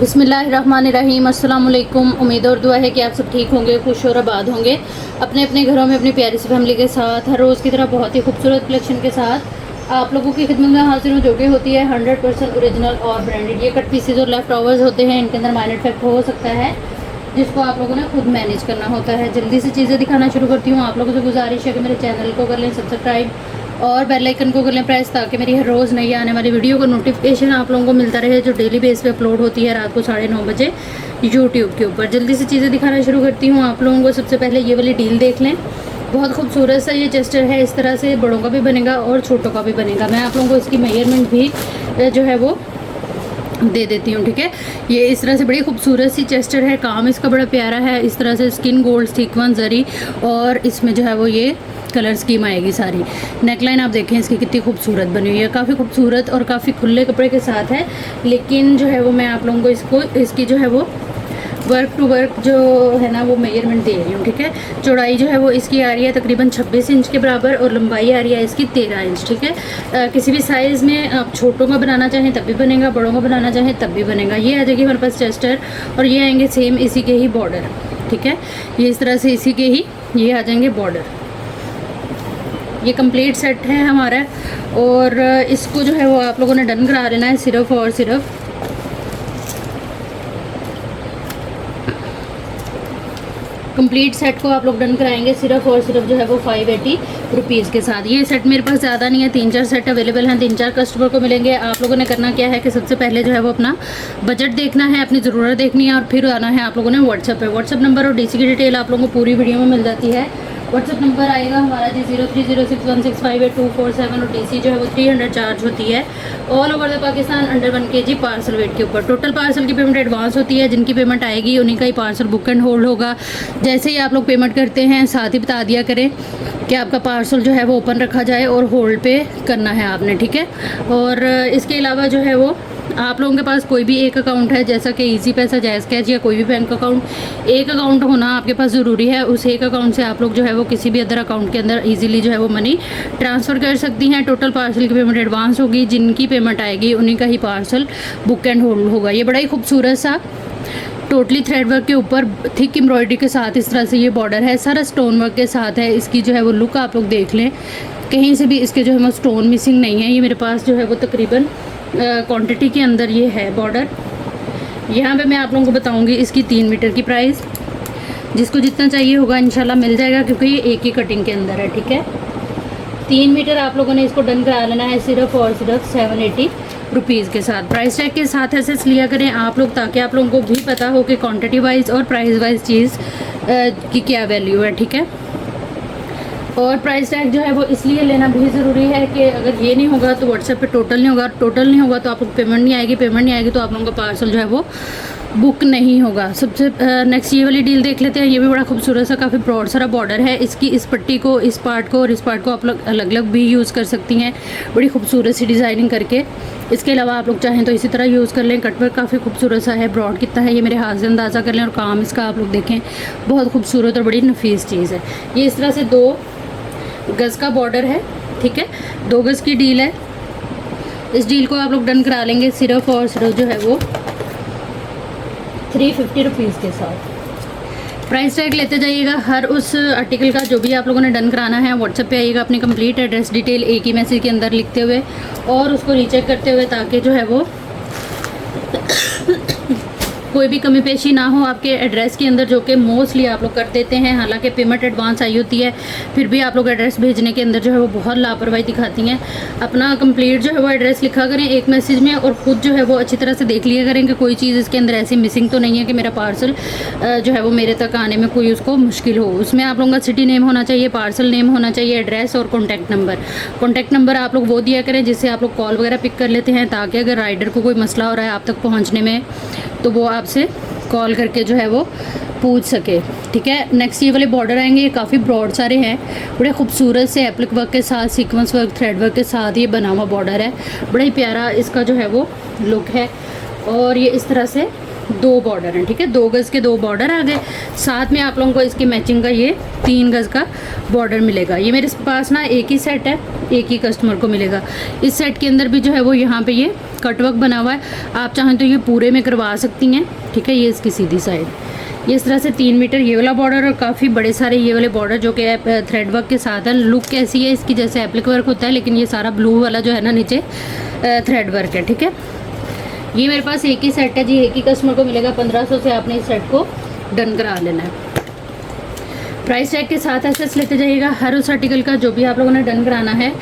बिस्मिल्लाहिर्रहमानिर्रहीम। अस्सलाम वालेकुम। उम्मीद और दुआ है कि आप सब ठीक होंगे, खुश और आबाद होंगे अपने अपने घरों में अपनी प्यारी सी फैमिली के साथ। हर रोज़ की तरह बहुत ही खूबसूरत कलेक्शन के साथ आप लोगों की खिदमत में हाजिर हूँ, जो कि होती है 100% ओरिजिनल और ब्रांडेड। ये कट पीसेज और लेफ्ट ओवर्स होते हैं, इनके अंदर माइनर इफेक्ट हो सकता है जिसको आप लोगों ने खुद मैनेज करना होता है। जल्दी से चीज़ें दिखाना शुरू करती हूँ। आप लोगों से गुजारिश है कि मेरे चैनल को कर लें सब्सक्राइब और बेल आइकन को कर लें प्रेस, ताकि मेरी हर रोज़ नई आने वाली वीडियो का नोटिफिकेशन आप लोगों को मिलता रहे, जो डेली बेस पे अपलोड होती है रात को 9:30 बजे यूट्यूब के ऊपर। जल्दी से चीज़ें दिखाना शुरू करती हूँ आप लोगों को। सबसे पहले ये वाली डील देख लें, बहुत खूबसूरत सा ये चेस्टर है। इस तरह से बड़ों का भी बनेगा और छोटों का भी बनेगा। मैं आप लोगों को इसकी मेजरमेंट भी जो है वो दे देती हूँ, ठीक है। ये इस तरह से बड़ी खूबसूरत सी चेस्टर है, काम इसका बड़ा प्यारा है। इस तरह से स्किन गोल्ड सीक्वेंस जरी और इसमें जो है वो ये कलर स्कीम आएगी सारी। नेकलाइन आप देखें इसकी कितनी खूबसूरत बनी हुई है, काफ़ी खूबसूरत और काफ़ी खुले कपड़े के साथ है। लेकिन जो है वो मैं आप लोगों को इसकी जो है वो वर्क टू वर्क जो है ना वो मेजरमेंट दे रही हूँ, ठीक है। चौड़ाई जो है वो इसकी आ रही है तकरीबन 26 इंच के बराबर और लंबाई आ रही है इसकी 13 इंच, ठीक है। किसी भी साइज़ में आप छोटों का बनाना चाहें तब भी बनेगा, बड़ों का बनाना चाहें तब भी बनेगा। ये आ जाएगी हमारे पास चेस्टर और ये आएंगे सेम इसी के ही बॉर्डर, ठीक है। ये इस तरह से इसी के ही ये आ जाएंगे बॉर्डर। ये कंप्लीट सेट है हमारा और इसको जो है वो आप लोगों ने डन करा लेना है सिर्फ और सिर्फ कंप्लीट सेट को आप लोग डन कराएंगे सिर्फ और सिर्फ जो है वो 580 रुपीज़ के साथ। ये सेट मेरे पास ज़्यादा नहीं है, 3-4 सेट अवेलेबल हैं, 3-4 कस्टमर को मिलेंगे। आप लोगों ने करना क्या है कि सबसे पहले जो है वो अपना बजट देखना है, अपनी ज़रूरत देखनी है और फिर आना है आप लोगों ने व्हाट्सएप पे। व्हाट्सएप नंबर और डीसी की डिटेल आप लोगों को पूरी वीडियो में मिल जाती है। व्हाट्सएप नंबर आएगा हमारा जी 030616582447 और डीसी जो है वो 300 चार्ज होती है all over the Pakistan under 1 kg parcel weight के ऊपर। टोटल पार्सल की पेमेंट एडवांस होती है, जिनकी पेमेंट आएगी उन्हीं का ही पार्सल बुक एंड होल्ड होगा। जैसे ही आप लोग पेमेंट करते हैं साथ ही बता दिया करें कि आपका पार्सल जो है वो ओपन रखा जाए और होल्ड पे करना है आपने, ठीक है। और इसके अलावा जो है वो आप लोगों के पास कोई भी एक अकाउंट है, जैसा कि इजी पैसा, जायज़ कैश या कोई भी बैंक अकाउंट, एक अकाउंट होना आपके पास ज़रूरी है। उस एक अकाउंट से आप लोग जो है वो किसी भी अदर अकाउंट के अंदर इजीली जो है वो मनी ट्रांसफ़र कर सकती हैं। टोटल पार्सल की पेमेंट एडवांस होगी, जिनकी पेमेंट आएगी उन्हीं का ही पार्सल बुक एंड होल्ड होगा। ये बड़ा ही खूबसूरत सा टोटली थ्रेड वर्क के ऊपर थिक एम्ब्रॉयडरी के साथ इस तरह से ये बॉर्डर है, सारा स्टोन वर्क के साथ है। इसकी जो है वो लुक आप लोग देख लें, कहीं से भी इसके जो है वो स्टोन मिसिंग नहीं है। ये मेरे पास जो है वो तकरीबन क्वांटिटी के अंदर ये है बॉर्डर। यहाँ पे मैं आप लोगों को बताऊंगी इसकी 3 मीटर की प्राइस, जिसको जितना चाहिए होगा इंशाल्लाह मिल जाएगा, क्योंकि ये एक ही कटिंग के अंदर है, ठीक है। 3 मीटर आप लोगों ने इसको डन करा लेना है सिर्फ और सिर्फ 780 रुपीज़ के साथ। प्राइस टैग के साथ ऐसे लिया करें आप लोग, ताकि आप लोगों को भी पता हो कि क्वांटिटी वाइज और प्राइस वाइज चीज़ की क्या वैल्यू है, ठीक है। और प्राइस टैग जो है वो इसलिए लेना भी ज़रूरी है कि अगर ये नहीं होगा तो व्हाट्सएप पे टोटल नहीं होगा, टोटल नहीं होगा तो आप लोग पेमेंट नहीं आएगी, पेमेंट नहीं आएगी तो आप लोगों का पार्सल जो है वो बुक नहीं होगा। सबसे नेक्स्ट ये वाली डील देख लेते हैं। ये भी बड़ा खूबसूरत सा काफ़ी ब्रॉड सारा बॉर्डर है। इसकी इस पट्टी को, इस पार्ट को और इस पार्ट को आप लोग अलग अलग भी यूज़ कर सकती हैं, बड़ी खूबसूरत सी डिज़ाइनिंग करके। इसके अलावा आप लोग चाहें तो इसी तरह यूज़ कर लें। कटवर्क काफ़ी खूबसूरत सा है, ब्रॉड कितना है ये मेरे हाथ से अंदाज़ा कर लें। और काम इसका आप लोग देखें, बहुत खूबसूरत और बड़ी नफीस चीज़ है। ये इस तरह से 2 गज़ का बॉर्डर है, ठीक है। 2 गज़ की डील है। इस डील को आप लोग डन करा लेंगे सिर्फ और सिर्फ जो है वो 350 रुपीज़ के साथ। प्राइस टैग लेते जाइएगा हर उस आर्टिकल का जो भी आप लोगों ने डन कराना है। व्हाट्सएप पे आइएगा अपनी कंप्लीट एड्रेस डिटेल एक ही मैसेज के अंदर लिखते हुए और उसको रीचेक करते हुए, ताकि जो है वो कोई भी कमी पेशी ना हो आपके एड्रेस के अंदर, जो कि मोस्टली आप लोग कर देते हैं। हालांकि पेमेंट एडवांस आई होती है, फिर भी आप लोग एड्रेस भेजने के अंदर जो है वो बहुत लापरवाही दिखाती हैं। अपना कंप्लीट जो है वो एड्रेस लिखा करें एक मैसेज में और ख़ुद जो है वो अच्छी तरह से देख लिया करें कि कोई चीज़ इसके अंदर ऐसी मिसिंग तो नहीं है कि मेरा पार्सल जो है वो मेरे तक आने में कोई उसको मुश्किल हो। उसमें आप लोगों का सिटी नेम होना चाहिए, पार्सल नेम होना चाहिए, एड्रेस और कॉन्टैक्ट नंबर। कॉन्टैक्ट नंबर आप लोग वो दिया करें जिससे आप लोग कॉल वगैरह पिक कर लेते हैं, ताकि अगर राइडर को कोई मसला हो रहा है आप तक पहुँचने में तो वो आपसे कॉल करके जो है वो पूछ सके, ठीक है। नेक्स्ट ये वाले बॉर्डर आएंगे, ये काफ़ी ब्रॉड सारे हैं, बड़े खूबसूरत से एप्लिक वर्क के साथ, सीक्वेंस वर्क, थ्रेड वर्क के साथ ये बना हुआ बॉर्डर है। बड़ा ही प्यारा इसका जो है वो लुक है। और ये इस तरह से 2 बॉर्डर हैं, ठीक है। 2 गज़ के 2 बॉर्डर आ गए, साथ में आप लोगों को इसकी मैचिंग का ये 3 गज़ का बॉर्डर मिलेगा। ये मेरे पास ना एक ही सेट है, एक ही कस्टमर को मिलेगा। इस सेट के अंदर भी जो है वो यहाँ पे ये कटवर्क बना हुआ है, आप चाहें तो ये पूरे में करवा सकती हैं। ठीक है, ये इसकी सीधी साइड, ये इस तरह से 3 मीटर ये वाला बॉर्डर और काफ़ी बड़े सारे ये वाले बॉर्डर जो कि थ्रेड वर्क के साथ है। लुक कैसी है इसकी, जैसे एप्लिक वर्क होता है, लेकिन ये सारा ब्लू वाला जो है ना नीचे थ्रेड वर्क है। ठीक है, ये मेरे पास एक ही सेट है जी, एक ही कस्टमर को मिलेगा 1500 से। आपने इस सेट को डन करा लेना है। प्राइस टैग के साथ एसेस लेते जाइएगा हर उस आर्टिकल का जो भी आप लोगों ने डन कराना है।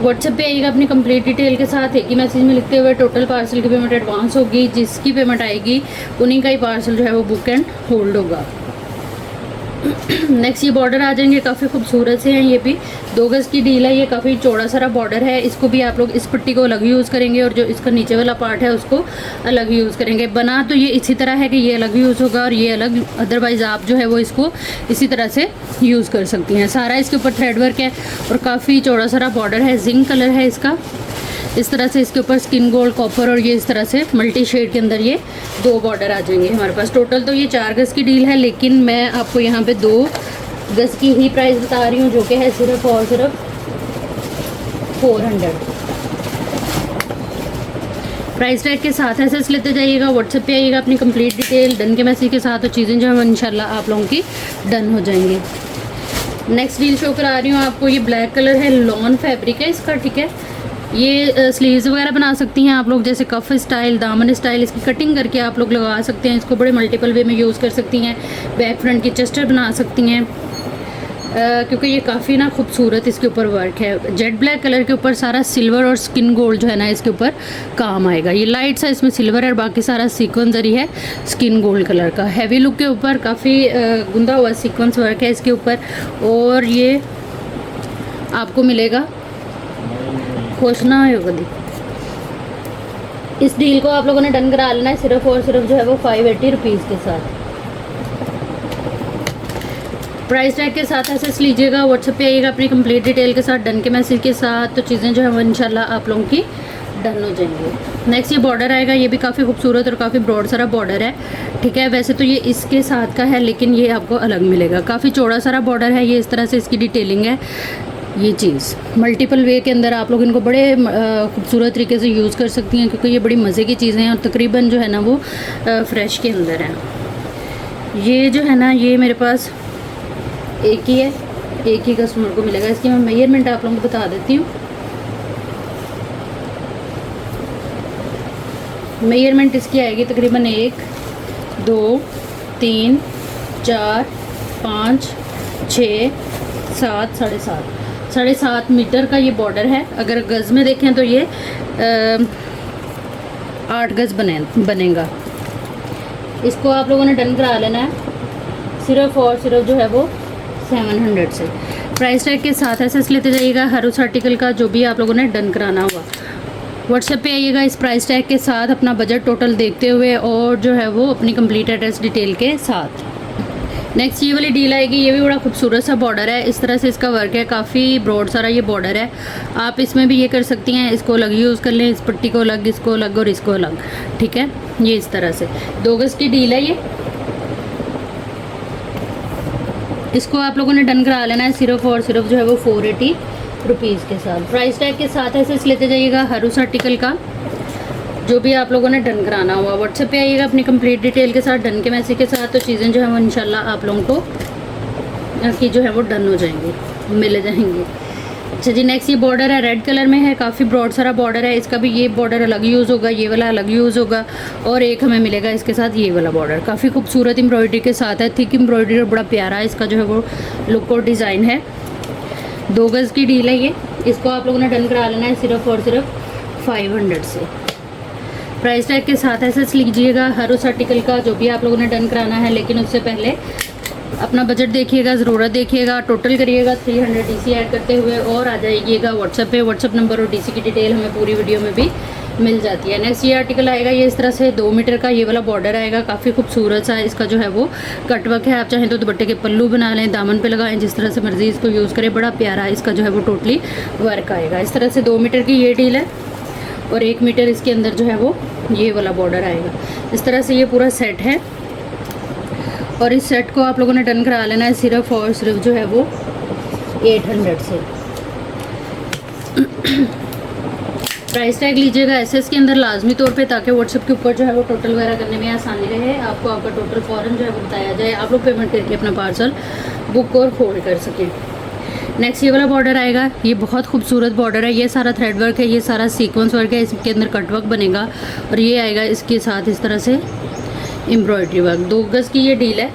व्हाट्सएप पे आइएगा अपनी कंप्लीट डिटेल के साथ, एक ही मैसेज में लिखते हुए टोटल पार्सल की पेमेंट एडवांस होगी। जिसकी पेमेंट आएगी उन्हीं का ही पार्सल जो है वो बुक एंड होल्ड होगा। नेक्स्ट ये बॉर्डर आ जाएंगे, काफ़ी खूबसूरत से हैं। ये भी 2 गज़ की डील है, ये काफ़ी चौड़ा सारा बॉर्डर है। इसको भी आप लोग इस पट्टी को अलग यूज़ करेंगे और जो इसका नीचे वाला पार्ट है उसको अलग यूज़ करेंगे। बना तो ये इसी तरह है कि ये अलग यूज़ होगा और ये अलग, अदरवाइज़ आप जो है वो इसको इसी तरह से यूज़ कर सकती हैं। सारा इसके ऊपर थ्रेड वर्क है और काफ़ी चौड़ा सारा बॉर्डर है। जिंक कलर है इसका, इस तरह से इसके ऊपर स्किन गोल्ड, कॉपर और ये इस तरह से मल्टी शेड के अंदर ये 2 बॉर्डर आ जाएंगे हमारे पास। टोटल तो ये 4 गज़ की डील है, लेकिन मैं आपको यहाँ पे 2 गज़ की ही प्राइस बता रही हूँ, जो कि है सिर्फ और सिर्फ 400। प्राइस टैग के साथ एसेस लेते जाइएगा। व्हाट्सएप पे आइएगा अपनी कंप्लीट डिटेल डन के मैसेज के साथ, और चीज़ें जो है इंशाल्लाह आप लोगों की डन हो जाएंगी। नेक्स्ट डील शो करा रही हूँ आपको, ये ब्लैक कलर है, लॉन फैब्रिक है इसका। ठीक है, ये स्लीव्स वगैरह बना सकती हैं आप लोग, जैसे कफ स्टाइल, दामन स्टाइल, इसकी कटिंग करके आप लोग लगा सकते हैं। इसको बड़े मल्टीपल वे में यूज़ कर सकती हैं। बैक फ्रंट की चेस्टर बना सकती हैं, क्योंकि ये काफ़ी ना खूबसूरत इसके ऊपर वर्क है। जेट ब्लैक कलर के ऊपर सारा सिल्वर और स्किन गोल्ड जो है ना इसके ऊपर काम आएगा। ये लाइट सा इसमें सिल्वर है और बाकी सारा सीक्वेंस जरी है स्किन गोल्ड कलर का। हैवी लुक के ऊपर काफ़ी गुंदा हुआ सीक्वेंस वर्क है इसके ऊपर, और ये आपको मिलेगा खुश ना हो कभी। इस डील को आप लोगों ने डन करा लेना है सिर्फ और सिर्फ जो है वो 580 रुपीज़ के साथ। प्राइस टैग के साथ एसेस लीजिएगा। व्हाट्सएप पे आइएगा अपनी कंप्लीट डिटेल के साथ डन के मैसेज के साथ, तो चीज़ें जो है वो इंशाल्लाह आप लोगों की डन हो जाएंगी। नेक्स्ट ये बॉर्डर आएगा, ये भी काफ़ी खूबसूरत और काफ़ी ब्रॉड सारा बॉर्डर है। ठीक है, वैसे तो ये इसके साथ का है, लेकिन ये आपको अलग मिलेगा। काफ़ी चौड़ा सारा बॉर्डर है, ये इस तरह से इसकी डिटेलिंग है। ये चीज़ मल्टीपल वे के अंदर आप लोग इनको बड़े खूबसूरत तरीके से यूज़ कर सकती हैं, क्योंकि ये बड़ी मज़े की चीज़ें हैं और तकरीबन जो है ना वो फ्रेश के अंदर है। ये जो है ना ये मेरे पास एक ही है, एक ही कस्टमर को मिलेगा। इसकी मैं मेजरमेंट आप लोगों को बता देती हूँ। मेजरमेंट इसकी आएगी तकरीबन 1 2 3 4 5 6 7 7.5 मीटर का ये बॉर्डर है। अगर गज़ में देखें तो ये 8 गज़ बनेगा। इसको आप लोगों ने डन करा लेना है सिर्फ और सिर्फ जो है वो 700 से। प्राइस टैग के साथ एसेस लेते जाइएगा हर उस आर्टिकल का जो भी आप लोगों ने डन कराना हुआ। व्हाट्सएप पे आइएगा इस प्राइस टैग के साथ अपना बजट टोटल देखते हुए, और जो है वो अपनी कंप्लीट एड्रेस डिटेल के साथ। नेक्स्ट ये वाली डील आएगी, ये भी बड़ा खूबसूरत सा बॉर्डर है। इस तरह से इसका वर्क है, काफ़ी ब्रॉड सारा ये बॉर्डर है। आप इसमें भी ये कर सकती हैं, इसको अलग यूज़ कर लें, इस पट्टी को अलग, इसको अलग और इसको अलग। ठीक है, ये इस तरह से 2 गज़ की डील है ये। इसको आप लोगों ने डन करा लेना है सिर्फ और सिर्फ जो है वो 480 रुपीज़ के साथ। प्राइस टैग के साथ ऐसे लेते जाइएगा हर उस आर्टिकल का जो भी आप लोगों ने डन कराना हुआ। व्हाट्सएप पे आइएगा अपनी कंप्लीट डिटेल के साथ डन के मैसेज के साथ, तो चीज़ें जो है वो इंशाल्लाह आप लोगों को की जो है वो डन हो जाएंगी, मिल जाएंगी। अच्छा जी, नेक्स्ट ये बॉर्डर है, रेड कलर में है, काफ़ी ब्रॉड सारा बॉर्डर है। इसका भी ये बॉर्डर अलग यूज़ होगा, ये वाला अलग यूज़ होगा, और एक हमें मिलेगा इसके साथ ये वाला बॉर्डर। काफ़ी खूबसूरत एम्ब्रॉयडरी के साथ है, थिक एम्ब्रॉयडरी और बड़ा प्यारा इसका जो है वो लुक और डिज़ाइन है। 2 गज़ की डील है ये। इसको आप लोगों ने डन करा लेना है सिर्फ और सिर्फ 500 से। प्राइस टैग के साथ ऐसे लीजिएगा हर उस आर्टिकल का जो भी आप लोगों ने डन कराना है, लेकिन उससे पहले अपना बजट देखिएगा, ज़रूरत देखिएगा, टोटल करिएगा 300 डीसी ऐड करते हुए, और आ जाइएगा व्हाट्सएप पे। व्हाट्सएप नंबर और डीसी की डिटेल हमें पूरी वीडियो में भी मिल जाती है। नेक्स्ट ये आर्टिकल आएगा, ये इस तरह से 2 मीटर का ये वाला बॉर्डर आएगा, काफ़ी खूबसूरत सा इसका जो है वो कटवर्क है। आप चाहें तो दुपट्टे के पल्लू बना लें, दामन पे लगाएं, जिस तरह से मर्जी इसको यूज़ करें, बड़ा प्यारा इसका जो है वो टोटली वर्क आएगा। इस तरह से 2 मीटर की ये डील है, और 1 मीटर इसके अंदर जो है वो ये वाला बॉर्डर आएगा। इस तरह से ये पूरा सेट है, और इस सेट को आप लोगों ने डन करा लेना है सिर्फ और सिर्फ जो है वो 800 से। प्राइस टैग लीजिएगा एसएस के अंदर लाजमी तौर पे, ताकि व्हाट्सएप के ऊपर जो है वो टोटल वगैरह करने में आसानी रहे, आपको आपका टोटल फ़ौरन जो है वो बताया जाए, आप लोग पेमेंट करके अपना पार्सल बुक और फोल्ड कर सकें। नेक्स्ट ये वाला बॉर्डर आएगा, ये बहुत खूबसूरत बॉर्डर है, ये सारा थ्रेड वर्क है, ये सारा सीक्वेंस वर्क है, इसके अंदर कट वर्क बनेगा और ये आएगा इसके साथ इस तरह से एम्ब्रॉयडरी वर्क। 2 गज़ की ये डील है,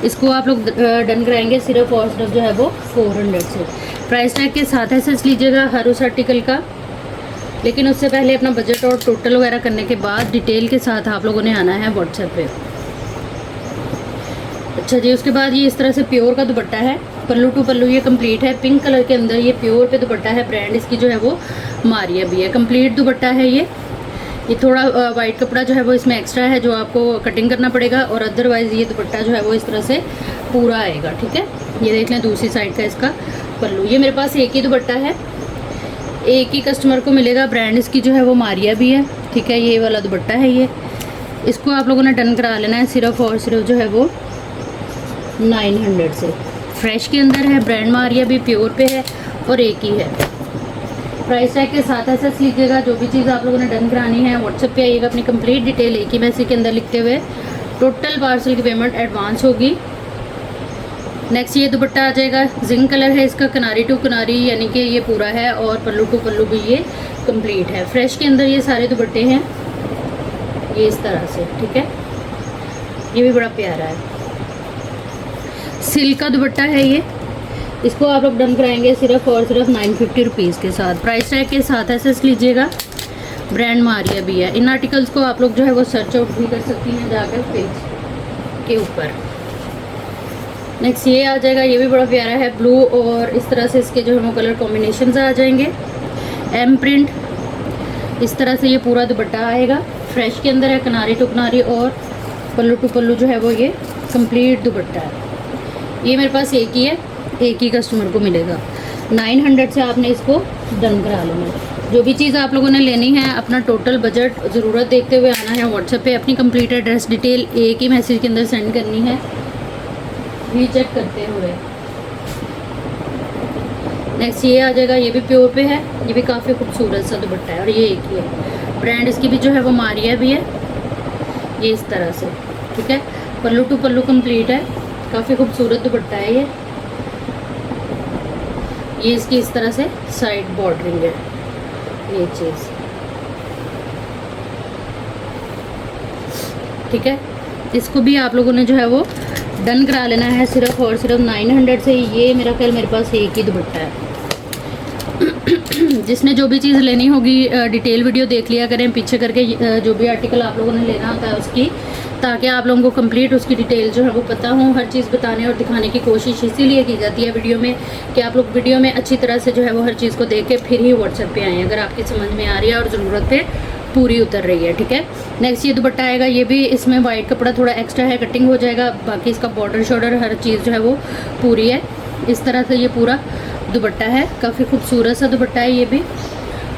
इसको आप लोग डन कराएंगे सिर्फ और सिर्फ जो है वो 400 से। प्राइस टैग के साथ एसेस लीजिएगा हर उस आर्टिकल का, लेकिन उससे पहले अपना बजट और टोटल वगैरह करने के बाद डिटेल के साथ आप लोगों ने आना है व्हाट्सएप पे। अच्छा जी, उसके बाद ये इस तरह से प्योर का दुपट्टा है, पल्लू टू पल्लू ये कंप्लीट है, पिंक कलर के अंदर ये प्योर पे दुपट्टा है, ब्रांड इसकी जो है वो मारिया भी है, कंप्लीट दुपट्टा है ये थोड़ा वाइट कपड़ा जो है वो इसमें एक्स्ट्रा है जो आपको कटिंग करना पड़ेगा, और अदरवाइज़ ये दुपट्टा जो है वो इस तरह से पूरा आएगा। ठीक है, ये देख लें दूसरी साइड का इसका पल्लू। ये मेरे पास एक ही दुपट्टा है, एक ही कस्टमर को मिलेगा, ब्रांड इसकी जो है वो मारिया भी है। ठीक है, ये वाला दुपट्टा है, ये इसको आप लोगों ने डन करा लेना है सिर्फ और सिर्फ जो है वो 900 से। फ्रेश के अंदर है, ब्रांड मारिया भी प्योर पे है और एक ही है। प्राइस टैग के साथ एसेस लीजिएगा, जो भी चीज़ आप लोगों ने डन करानी है व्हाट्सएप पे आइएगा, अपनी कंप्लीट डिटेल एक ही मैसेज के अंदर लिखते हुए टोटल पार्सल की पेमेंट एडवांस होगी। नेक्स्ट ये दुपट्टा आ जाएगा, जिंक कलर है इसका, किनारी टू किनारी यानी कि ये पूरा है और पल्लू टू पल्लू भी ये कंप्लीट है। फ्रेश के अंदर ये सारे दुपट्टे हैं ये इस तरह से। ठीक है, ये भी बड़ा प्यारा है, सिल्क का दुपट्टा है ये, इसको आप लोग डन कराएंगे सिर्फ और सिर्फ 950 रुपीज़ के साथ। प्राइस टैग के साथ एसेस लीजिएगा, ब्रांड मारिया भी है। इन आर्टिकल्स को आप लोग जो है वो सर्च आउट भी कर सकती हैं जाकर पेज के ऊपर। नेक्स्ट ये आ जाएगा, ये भी बड़ा प्यारा है, ब्लू और इस तरह से इसके जो है वो कलर कॉम्बिनेशन आ जाएंगे। एम प्रिंट, इस तरह से ये पूरा दुपट्टा आएगा, फ्रेश के अंदर है, किनारी टू किनारी और पल्लू टू पल्लू जो है वो ये कंप्लीट दुपट्टा है। ये मेरे पास एक ही है, एक ही कस्टमर को मिलेगा। 900 से आपने इसको डन करा लेना। जो भी चीज़ आप लोगों ने लेनी है अपना टोटल बजट ज़रूरत देखते हुए आना है व्हाट्सएप पे, अपनी कंप्लीट एड्रेस डिटेल एक ही मैसेज के अंदर सेंड करनी है रीचेक करते हुए। नेक्स्ट ये आ जाएगा, ये भी प्योर पे है, ये भी काफ़ी खूबसूरत सा दुपट्टा है और ये एक ही है, ब्रांड इसकी भी जो है वो मारिया भी है, ये इस तरह से। ठीक है, पल्लू टू पल्लू कंप्लीट है, काफ़ी खूबसूरत दुपट्टा है ये इसकी इस तरह से साइड बॉर्डरिंग है ये चीज़। ठीक है, इसको भी आप लोगों ने जो है वो डन करा लेना है सिर्फ और सिर्फ 900 से। ये मेरा ख्याल मेरे पास एक ही दुपट्टा है। जिसने जो भी चीज़ लेनी होगी डिटेल वीडियो देख लिया करें पीछे करके, जो भी आर्टिकल आप लोगों ने लेना होता है उसकी, ताकि आप लोगों को कंप्लीट उसकी डिटेल जो है वो पता हो। हर चीज़ बताने और दिखाने की कोशिश इसीलिए की जाती है वीडियो में कि आप लोग वीडियो में अच्छी तरह से जो है वो हर चीज़ को देख के फिर ही व्हाट्सएप पे आएँ, अगर आपकी समझ में आ रही है और ज़रूरत पे पूरी उतर रही है। ठीक है, नेक्स्ट ये दुपट्टा आएगा, ये भी इसमें वाइट कपड़ा थोड़ा एक्स्ट्रा है, कटिंग हो जाएगा, बाकी इसका बॉर्डर शॉर्डर हर चीज़ जो है वो पूरी है। इस तरह से ये पूरा दुपट्टा है, काफ़ी खूबसूरत सा दुपट्टा है ये भी,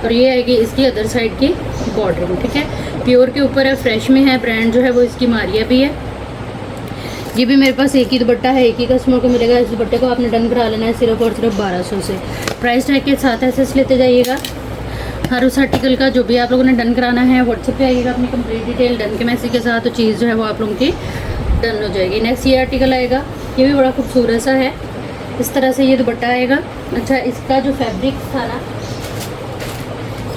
और ये आएगी इसकी अदर साइड की बॉर्डरिंग। ठीक है, प्योर के ऊपर है, फ्रेश में है, ब्रांड जो है वो इसकी मारिया भी है। ये भी मेरे पास एक ही दुपट्टा है, एक ही कस्टमर को मिलेगा। इस दुपट्टे को आपने डन करा लेना है सिर्फ और सिर्फ 1200 से। प्राइस टैग के साथ एसेस लेते जाइएगा। हर उस आर्टिकल का जो भी आप लोगों ने डन कराना है व्हाट्सएप पे आइएगा अपनी कंप्लीट डिटेल डन के मैसेज के साथ, तो चीज़ जो है वो आप लोगों की डन हो जाएगी। नेक्स्ट ये आर्टिकल आएगा, ये भी बड़ा खूबसूरत सा है, इस तरह से ये दुपट्टा आएगा। अच्छा, इसका जो फैब्रिक था ना,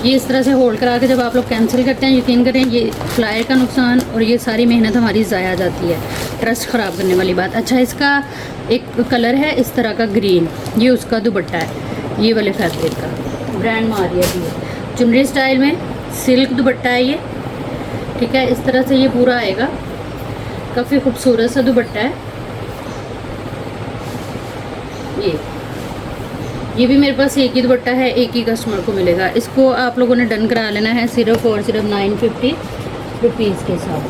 ये इस तरह से होल्ड करा के जब आप लोग कैंसिल करते हैं, यकीन करें ये फ्लायर का नुकसान और ये सारी मेहनत हमारी ज़ाया जाती है, ट्रस्ट ख़राब करने वाली बात। अच्छा, इसका एक कलर है इस तरह का ग्रीन, ये उसका दुपट्टा है ये वाले फैब्रिक का, ब्रांड मारिया भी है, चुनरी स्टाइल में सिल्क दुपट्टा है ये। ठीक है, इस तरह से ये पूरा आएगा, काफ़ी खूबसूरत सा दुपट्टा है ये भी मेरे पास एक ही दुपट्टा है, एक ही कस्टमर को मिलेगा। इसको आप लोगों ने डन करा लेना है सिर्फ और सिर्फ 950 रुपीज़ के साथ।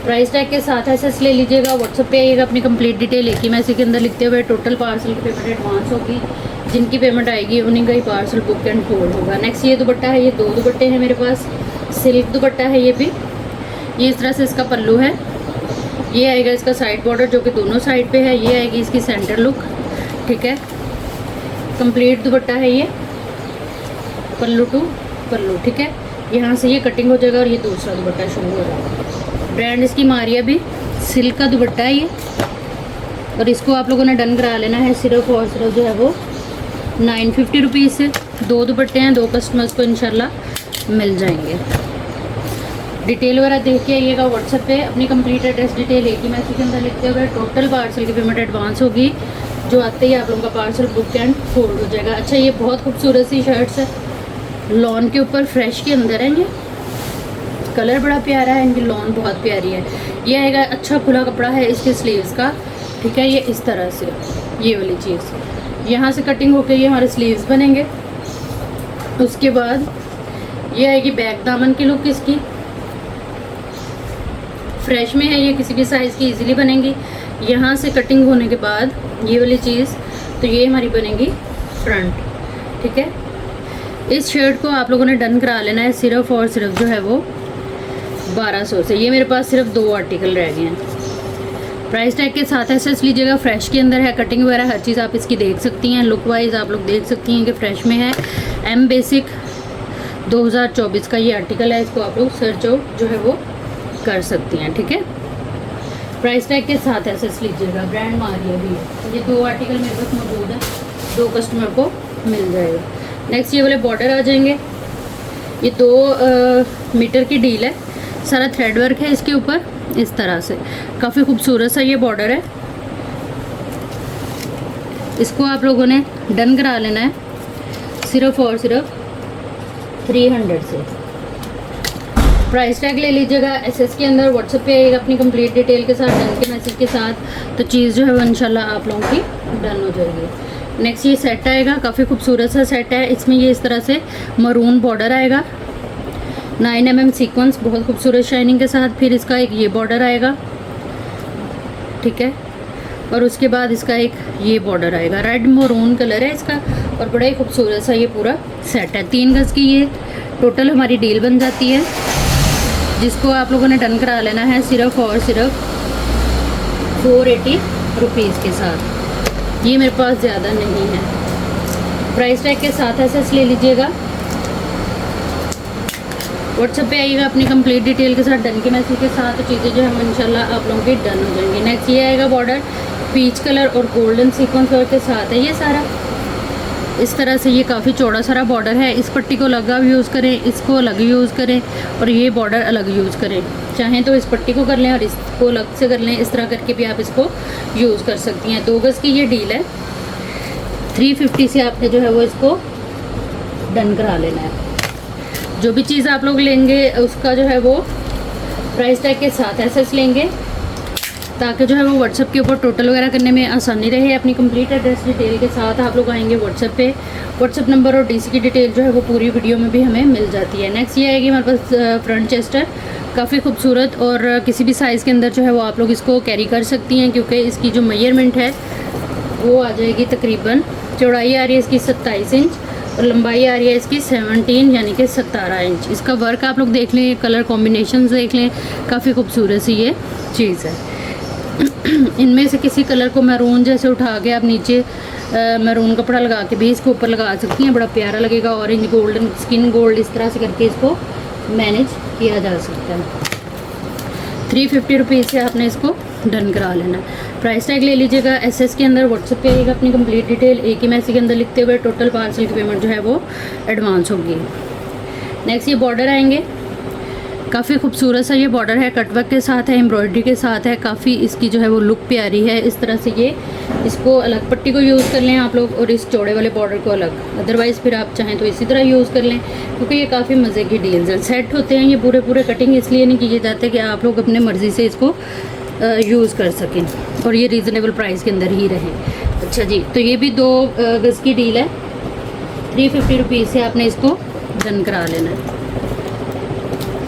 प्राइस टैग के साथ एसेस ले लीजिएगा, व्हाट्सएप पे आइएगा, अपनी कंप्लीट डिटेल एक ही मैसेज के अंदर लिखते हुए टोटल पार्सल की पेमेंट एडवांस होगी, जिनकी पेमेंट आएगी उन्हीं का ही पार्सल बुक एंड होल्ड होगा। नेक्स्ट ये दुपट्टा है, ये 2 दुपट्टे हैं मेरे पास, सिल्क दुपट्टा है ये भी, ये इस तरह से इसका पल्लू है, ये आएगा इसका साइड बॉर्डर जो कि दोनों साइड पे है, ये आएगी इसकी सेंटर लुक। ठीक है, कंप्लीट दुपट्टा है ये, पल्लू टू पल्लू, ठीक है। यहाँ से ये कटिंग हो जाएगा और ये दूसरा दुपट्टा शुरू हो जाएगा। ब्रांड इसकी मारिया भी, सिल्क का दुपट्टा है ये, और इसको आप लोगों ने डन करा लेना है सिर्फ और सिर्फ जो है वो 950 रुपीज़ से। 2 दुपट्टे हैं, 2 कस्टमर्स को इंशाल्लाह मिल जाएंगे। डिटेल वगैरह देख के आइएगा व्हाट्सएप पे, अपनी कंप्लीट एड्रेस डिटेल एक ही मैसेज के अंदर लिखते हुए। टोटल पार्सल की पेमेंट एडवांस होगी, जो आते ही आप लोगों का पार्सल बुक एंड फोल्ड हो जाएगा। अच्छा, ये बहुत खूबसूरत सी शर्ट्स है, लॉन के ऊपर फ्रेश के अंदर है, ये कलर बड़ा प्यारा है, इनकी लॉन बहुत प्यारी है। ये आएगा अच्छा खुला कपड़ा है इसके स्लीव्स का, ठीक है। ये इस तरह से ये वाली चीज़ यहाँ से कटिंग होकर ये हमारे स्लीव्स बनेंगे। उसके बाद ये आएगी बैक दामन की लुक इसकी, फ्रेश में है ये, किसी भी साइज़ की इजीली बनेगी। यहाँ से कटिंग होने के बाद ये वाली चीज़, तो ये हमारी बनेगी फ्रंट, ठीक है। इस शर्ट को आप लोगों ने डन करा लेना है सिर्फ और सिर्फ जो है वो 1200 से। ये मेरे पास सिर्फ 2 आर्टिकल रह गए हैं। प्राइस टैग के साथ एसेस लीजिएगा, फ्रेश के अंदर है, कटिंग वगैरह हर चीज़ आप इसकी देख सकती हैं। लुक वाइज आप लोग देख सकती हैं कि फ्रेश में है। एम बेसिक 2024 का ये आर्टिकल है, इसको आप लोग सर्च आउट जो है वो कर सकती हैं, ठीक है। प्राइस टैग के साथ एसेस लीजिएगा, ब्रांड मारिया भी है। ये 2 आर्टिकल मेरे पास मौजूद है, 2 कस्टमर को मिल जाएगा। नेक्स्ट ये वाले बॉर्डर आ जाएंगे, ये 2 मीटर की डील है, सारा थ्रेड वर्क है इसके ऊपर इस तरह से, काफ़ी खूबसूरत सा ये बॉर्डर है। इसको आप लोगों ने डन करा लेना है सिर्फ और सिर्फ 300 से। प्राइस टैग ले लीजिएगा एसएस के अंदर, व्हाट्सएप पे आइएगा अपनी कंप्लीट डिटेल के साथ, डन के मैसेज के साथ, तो चीज़ जो है वो इंशाल्लाह आप लोगों की डन हो जाएगी। नेक्स्ट ये सेट आएगा, काफ़ी खूबसूरत सा सेट है। इसमें ये इस तरह से मरून बॉर्डर आएगा, 9 mm सीक्वेंस बहुत खूबसूरत शाइनिंग के साथ। फिर इसका एक ये बॉर्डर आएगा, ठीक है, और उसके बाद इसका एक ये बॉर्डर आएगा, रेड मरून कलर है इसका, और बड़ा ही खूबसूरत सा ये पूरा सेट है। 3 गज़ की ये टोटल हमारी डील बन जाती है, जिसको आप लोगों ने डन करा लेना है सिर्फ और सिर्फ 480 रुपीज़ के साथ। ये मेरे पास ज़्यादा नहीं है। प्राइस टैग के साथ ऐसे ले लीजिएगा, व्हाट्सएप पे आइएगा अपनी कंप्लीट डिटेल के साथ, डन के मैसेज के साथ, तो चीज़ें जो है इंशाल्लाह आप लोगों की डन हो जाएंगी। नेक्स्ट ये आएगा बॉर्डर, पीच कलर और गोल्डन सीक्वेंस वर्क के साथ है ये सारा, इस तरह से। ये काफ़ी चौड़ा सारा बॉर्डर है। इस पट्टी को अलग यूज़ करें, इसको अलग यूज़ करें, और ये बॉर्डर अलग यूज़ करें। चाहें तो इस पट्टी को कर लें और इसको अलग से कर लें, इस तरह करके भी आप इसको यूज़ कर सकती हैं। 2 गज़ की ये डील है, 350 से आपने जो है वो इसको डन करा लेना है। जो भी चीज़ आप लोग लेंगे उसका जो है वो प्राइस टैग के साथ एसेस लेंगे, ताकि जो है वो व्हाट्सएप के ऊपर टोटल वगैरह करने में आसानी रहे। अपनी कंप्लीट एड्रेस डिटेल के साथ आप लोग आएंगे व्हाट्सएप पे, व्हाट्सएप नंबर और डीसी की डिटेल जो है वो पूरी वीडियो में भी हमें मिल जाती है। नेक्स्ट ये आएगी हमारे पास फ्रंट चेस्टर, काफ़ी खूबसूरत, और किसी भी साइज़ के अंदर जो है वो आप लोग इसको कैरी कर सकती हैं, क्योंकि इसकी जो मेजरमेंट है वो आ जाएगी तकरीबन, चौड़ाई आ रही है इसकी 27 इंच और लंबाई आ रही है इसकी 17 यानी कि 17 इंच। इसका वर्क आप लोग देख लें, कलर कॉम्बिनेशन देख लें, काफ़ी खूबसूरत सी ये चीज़ है। इनमें से किसी कलर को मैरून जैसे उठा के आप नीचे मैरून कपड़ा लगा के भी इसको ऊपर लगा सकती हैं, बड़ा प्यारा लगेगा। ऑरेंज गोल्डन स्किन गोल्ड इस तरह से करके इसको मैनेज किया जा सकता है। 350 रुपीज़ से आपने इसको डन करा लेना है। प्राइस टैग ले लीजिएगा एसएस के अंदर, व्हाट्सएप पे आइएगा अपनी कंप्लीट डिटेल एक ही मैसेज के अंदर लिखते हुए, टोटल पार्सल की पेमेंट जो है वो एडवांस होगी। नेक्स्ट ये बॉर्डर आएंगे, काफ़ी खूबसूरत सा ये बॉर्डर है, कटवर्क के साथ है, एम्ब्रॉयडरी के साथ है, काफ़ी इसकी जो है वो लुक प्यारी है। इस तरह से ये इसको अलग पट्टी को यूज़ कर लें आप लोग, और इस चौड़े वाले बॉर्डर को अलग, अदरवाइज़ फिर आप चाहें तो इसी तरह यूज़ कर लें, क्योंकि ये काफ़ी मज़े की डील्स हैं। सेट होते हैं ये पूरे पूरे, कटिंग इसलिए नहीं किए जाते कि आप लोग अपने मर्ज़ी से इसको यूज़ कर सकें, और ये रीज़नेबल प्राइस के अंदर ही रहे। अच्छा जी, तो ये भी 2 गज़ की डील है, 350 रुपीज़ से आपने इसको डन करा लेना है।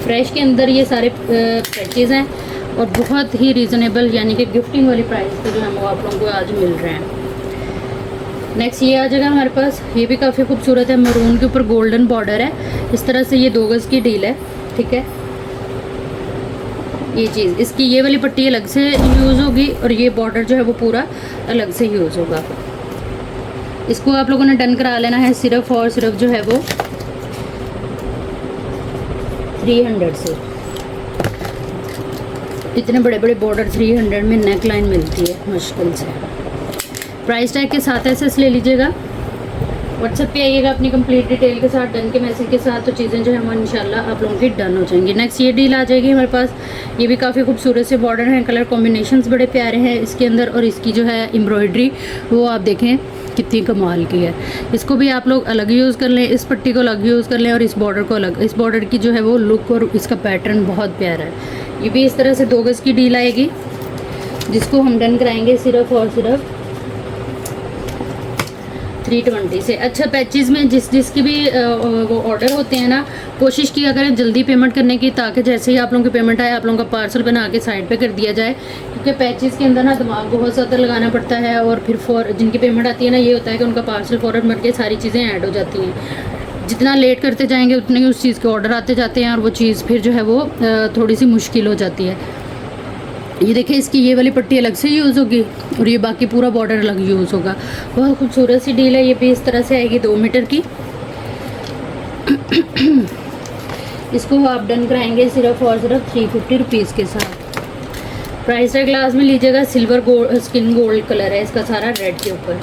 फ्रेश के अंदर ये सारे पैचेज़ हैं, और बहुत ही रीज़नेबल यानी कि गिफ्टिंग वाली प्राइस पे जो है वो आप लोगों को आज मिल रहे हैं। नेक्स्ट ये आ जाएगा हमारे पास, ये भी काफ़ी खूबसूरत है, मरून के ऊपर गोल्डन बॉर्डर है, इस तरह से ये 2 गज़ की डील है, ठीक है। ये चीज़ इसकी ये वाली पट्टी अलग से यूज़ होगी, और ये बॉर्डर जो है वो पूरा अलग से यूज़ होगा। इसको आप लोगों ने डन करा लेना है सिर्फ और सिर्फ जो है वो 300 से। इतने बड़े बड़े बॉर्डर 300 में नेक लाइन मिलती है मुश्किल से। प्राइस टैग के साथ एसएस ले लीजिएगा। व्हाट्सएप पे आइएगा अपनी कंप्लीट डिटेल के साथ, डन के मैसेज के साथ, तो चीज़ें जो है वो इंशाल्लाह आप लोगों की डन हो जाएंगी। नेक्स्ट ये डील आ जाएगी हमारे पास। ये भी काफ़ी खूबसूरत से बॉर्डर हैं, कलर कॉम्बिनेशंस बड़े प्यारे हैं इसके अंदर, और इसकी जो है एम्ब्रॉयडरी वो आप देखें कितनी कमाल की है। इसको भी आप लोग अलग यूज़ कर लें, इस पट्टी को अलग यूज़ कर लें और इस बॉर्डर को अलग। इस बॉर्डर की जो है वो लुक और इसका पैटर्न बहुत प्यारा है। ये भी इस तरह से 2 गज़ की डील आएगी, जिसको हम डन कराएंगे सिर्फ और सिर्फ 320 से। अच्छा, पैचेस में जिसकी भी वो ऑर्डर होते हैं ना, कोशिश किया करें जल्दी पेमेंट करने की, ताकि जैसे ही आप लोगों की पेमेंट आए आप लोगों का पार्सल बना के साइड पे कर दिया जाए, क्योंकि पैचेस के अंदर ना दिमाग बहुत ज़्यादा लगाना पड़ता है, और फिर जिनकी पेमेंट आती है ना, ये होता है कि उनका पार्सल फ़ौरन बन के सारी चीज़ें ऐड हो जाती हैं। जितना लेट करते जाएंगे उतने ही उस चीज़ के ऑर्डर आते जाते हैं, और वो चीज़ फिर जो है वो थोड़ी सी मुश्किल हो जाती है। ये देखिए, इसकी ये वाली पट्टी अलग से यूज़ होगी और ये बाकी पूरा बॉर्डर अलग यूज़ होगा। बहुत खूबसूरत सी डील है। ये भी इस तरह से आएगी 2 मीटर की। इसको आप डन कराएंगे सिर्फ और सिर्फ 350 रुपीज़ के साथ। प्राइस टैग ग्लास में लीजिएगा। Silver gold skin gold colour है इसका सारा, रेड के ऊपर।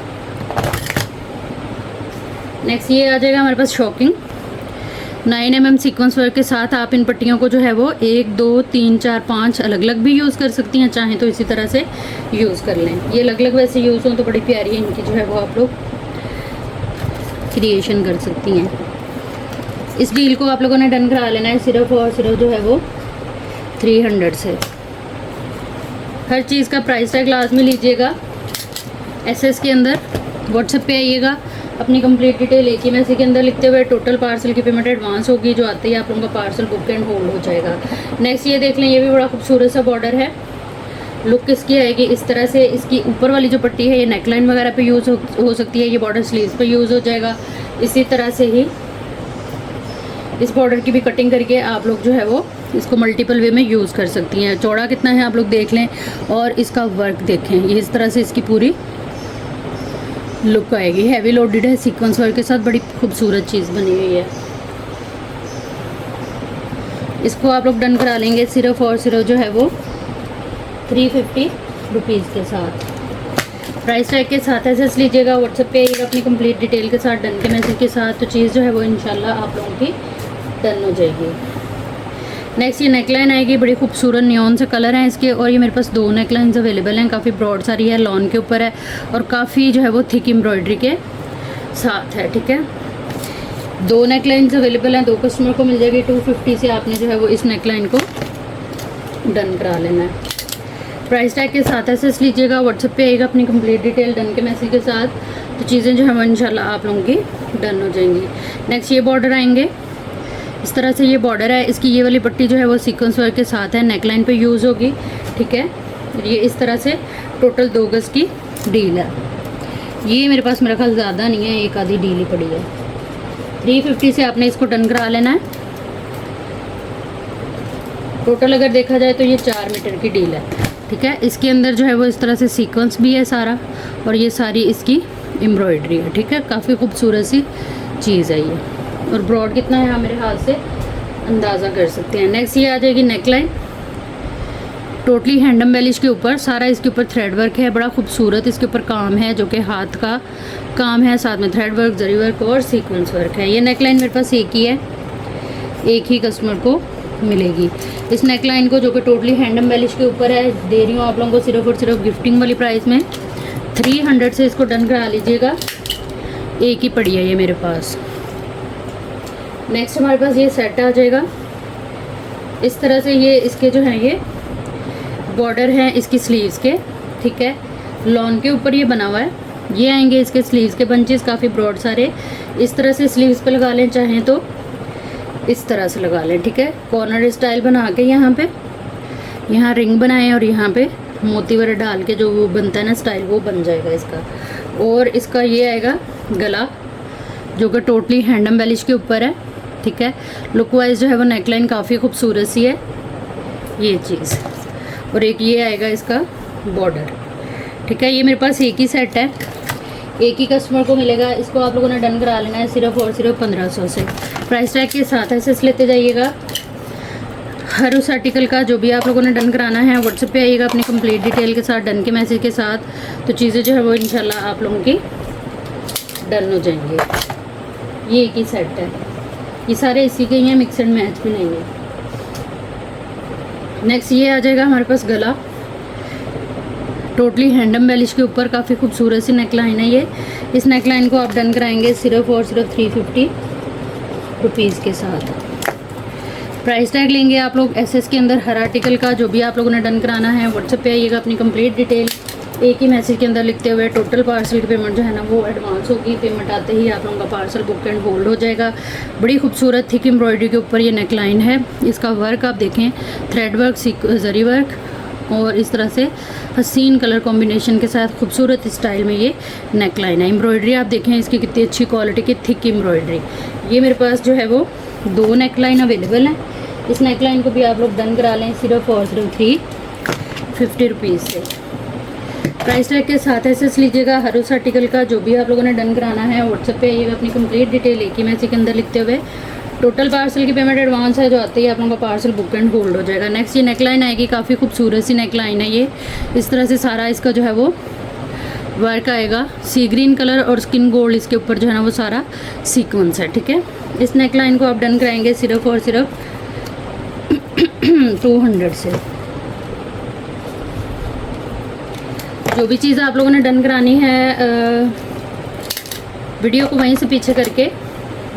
नेक्स्ट ये आ जाएगा हमारे पास शॉकिंग 9 mm सीक्वेंस वर्क के साथ। आप इन पट्टियों को जो है वो 1 2 3 4 5 अलग अलग भी यूज़ कर सकती हैं, चाहें तो इसी तरह से यूज़ कर लें। ये अलग अलग वैसे यूज़ हों तो बड़ी प्यारी है, इनकी जो है वो आप लोग क्रिएशन कर सकती हैं। इस डील को आप लोगों ने डन करा लेना है सिर्फ और सिर्फ जो है वो 300 से। हर चीज़ का प्राइस टैग लाजमी लीजिएगा। एसएस के अंदर व्हाट्सएप पे आइएगा, अपनी कंप्लीट डिटेल एक ही मैसेज के अंदर लिखते हुए टोटल पार्सल की पेमेंट एडवांस होगी, जो आते ही आप लोगों का पार्सल बुक एंड होल्ड हो जाएगा। नेक्स्ट ये देख लें, ये भी बड़ा खूबसूरत सा बॉर्डर है। लुक इसकी आएगी इस तरह से। इसकी ऊपर वाली जो पट्टी है ये नेकलाइन वगैरह पे यूज़ हो सकती है, ये बॉर्डर स्लीव्स पे यूज़ हो जाएगा। इसी तरह से ही इस बॉर्डर की भी कटिंग करके आप लोग जो है वो इसको मल्टीपल वे में यूज़ कर सकती हैं। चौड़ा कितना है आप लोग देख लें, और इसका वर्क देखें। ये इस तरह से इसकी पूरी लुक आएगी। हैवी लोडेड है सीक्वेंस वर्क के साथ, बड़ी खूबसूरत चीज़ बनी हुई है। इसको आप लोग डन करा लेंगे सिर्फ और सिर्फ जो है वो 350 रुपीज़ के साथ। प्राइस टैग के साथ एसएस लीजिएगा। व्हाट्सएप पे आइएगा अपनी कंप्लीट डिटेल के साथ, डन के मैसेज के साथ, तो चीज़ जो है वो इंशाल्लाह आप लोगों की डन हो जाएगी। नेक्स्ट ये नेकलाइन आएगी, बड़ी खूबसूरत नियॉन से कलर हैं इसके, और ये मेरे पास 2 नेकलाइंस अवेलेबल हैं। काफ़ी ब्रॉड सारी है, लॉन के ऊपर है, और काफ़ी जो है वो थिक एम्ब्रॉयडरी के साथ है। ठीक है, 2 नेकलाइंस अवेलेबल हैं, 2 कस्टमर को मिल जाएगी 250 से। आपने जो है वो इस नेकलाइन को डन करा लेना है। प्राइस टैग के साथ एसएस लीजिएगा। व्हाट्सएप पे आएगा अपनी कंप्लीट डिटेल डन के मैसेज के साथ, तो चीज़ें जो है वो इंशाल्लाह आप लोगों की डन हो जाएंगी। नेक्स्ट ये बॉर्डर आएंगे इस तरह से। ये बॉर्डर है, इसकी ये वाली पट्टी जो है वो सीक्वेंस वर्क के साथ है, नेकलाइन पे यूज़ होगी। ठीक है, ये इस तरह से टोटल 2 गज़ की डील है। ये मेरे पास मेरा ख्याल ज़्यादा नहीं है, एक आधी डील ही पड़ी है। 350 से आपने इसको डन करा लेना है। टोटल अगर देखा जाए तो ये 4 मीटर की डील है। ठीक है, इसके अंदर जो है वो इस तरह से सीक्वेंस भी है सारा, और ये सारी इसकी एम्ब्रॉयडरी है। ठीक है, काफ़ी खूबसूरत सी चीज़ है ये, और ब्रॉड कितना है आप मेरे हाथ से अंदाज़ा कर सकते हैं। नेक्स्ट ये आ जाएगी नेकलाइन, टोटली हैंडम बेलिश के ऊपर। सारा इसके ऊपर थ्रेड वर्क है, बड़ा खूबसूरत इसके ऊपर काम है, जो कि हाथ का काम है, साथ में थ्रेड वर्क, जरी वर्क और सीक्वेंस वर्क है। ये नेकलाइन मेरे पास एक ही है, एक ही कस्टमर को मिलेगी। इस नेकलाइन को, जो कि टोटली हैंडम बेलिश के ऊपर है, दे रही हूँ आप लोगों को सिर्फ और सिर्फ गिफ्टिंग वाली प्राइस में 300 से। इसको डन करा लीजिएगा, एक ही पड़ी है ये मेरे पास। नेक्स्ट हमारे पास ये सेट आ जाएगा इस तरह से। ये इसके जो हैं ये बॉर्डर हैं इसकी स्लीव्स के। ठीक है, लॉन के ऊपर ये बना हुआ है। ये आएंगे इसके स्लीव्स के बंचेस, काफ़ी ब्रॉड सारे। इस तरह से स्लीव्स पे लगा लें, चाहें तो इस तरह से लगा लें। ठीक है, कॉर्नर स्टाइल बना के यहाँ रिंग बनाएं, और यहाँ पे मोती वगैरह डाल के जो वो बनता है ना स्टाइल, वो बन जाएगा इसका। और इसका ये आएगा गला, जो कि टोटली हैंडम बेलिश के ऊपर है। ठीक है, लुक वाइज जो है वो नेकलाइन काफ़ी खूबसूरत सी है ये चीज़। और एक ये आएगा इसका बॉर्डर। ठीक है, ये मेरे पास एक ही सेट है, एक ही कस्टमर को मिलेगा। इसको आप लोगों ने डन करा लेना है सिर्फ और सिर्फ 1500 से। प्राइस टैग के साथ ऐसे लेते जाइएगा। हर उस आर्टिकल का जो भी आप लोगों ने डन कराना है व्हाट्सएप पे आइएगा अपनी कंप्लीट डिटेल के साथ, डन के मैसेज के साथ, तो चीज़ें जो है वो इंशाल्लाह आप लोगों की डन हो जाएंगी। ये एक ही सेट है, ये सारे इसी के ही हैं, मिक्स एंड मैच भी नहीं है। नेक्स्ट ये आ जाएगा हमारे पास गला, टोटली हैंडम बेलिश के ऊपर काफ़ी खूबसूरत सी नेक लाइन है ये। इस नेक लाइन को आप डन कराएंगे सिर्फ और सिर्फ 350 रुपीज़ के साथ। प्राइस टैग लेंगे आप लोग एसएस के अंदर हर आर्टिकल का। जो भी आप लोगों ने डन कराना है व्हाट्सएप पे आइएगा अपनी कंप्लीट डिटेल एक ही मैसेज के अंदर लिखते हुए। टोटल पार्सल की पेमेंट जो है ना वो एडवांस होगी। पेमेंट आते ही आप लोगों का पार्सल बुक एंड होल्ड हो जाएगा। बड़ी खूबसूरत थिक एम्ब्रॉयडरी के ऊपर ये नेक लाइन है। इसका वर्क आप देखें, थ्रेड वर्क, जरी वर्क और इस तरह से हसीन कलर कॉम्बिनेशन के साथ खूबसूरत स्टाइल में ये नेक लाइन है। एम्ब्रॉयडरी आप देखें इसकी कितनी अच्छी क्वालिटी की थिक एम्ब्रॉयडरी। ये मेरे पास जो है वो 2 नेक लाइन अवेलेबल हैं। इस नेक लाइन को भी आप लोग डन करा लें सिर्फ और सिर्फ 350 रुपीज़ से। प्राइस टैग के साथ ऐसे लीजिएगा हर उस आर्टिकल का। जो भी आप लोगों ने डन कराना है व्हाट्सएप पे आइएगा अपनी कंप्लीट डिटेल एक ही मैसेज के अंदर लिखते हुए। टोटल पार्सल की पेमेंट एडवांस है, जो आते ही आप लोगों का पार्सल बुक एंड होल्ड हो जाएगा। नेक्स्ट ये नेक लाइन आएगी, काफ़ी खूबसूरत सी नेक लाइन है ये। इस तरह से सारा इसका जो है वो वर्क आएगा। सी ग्रीन कलर और स्किन गोल्ड इसके ऊपर जो है ना वो सारा सीक्वेंस है, ठीक है। इस नेक लाइन को आप डन कराएंगे सिर्फ और सिर्फ 200 से। जो भी चीज़ आप लोगों ने डन करानी है वीडियो को वहीं से पीछे करके,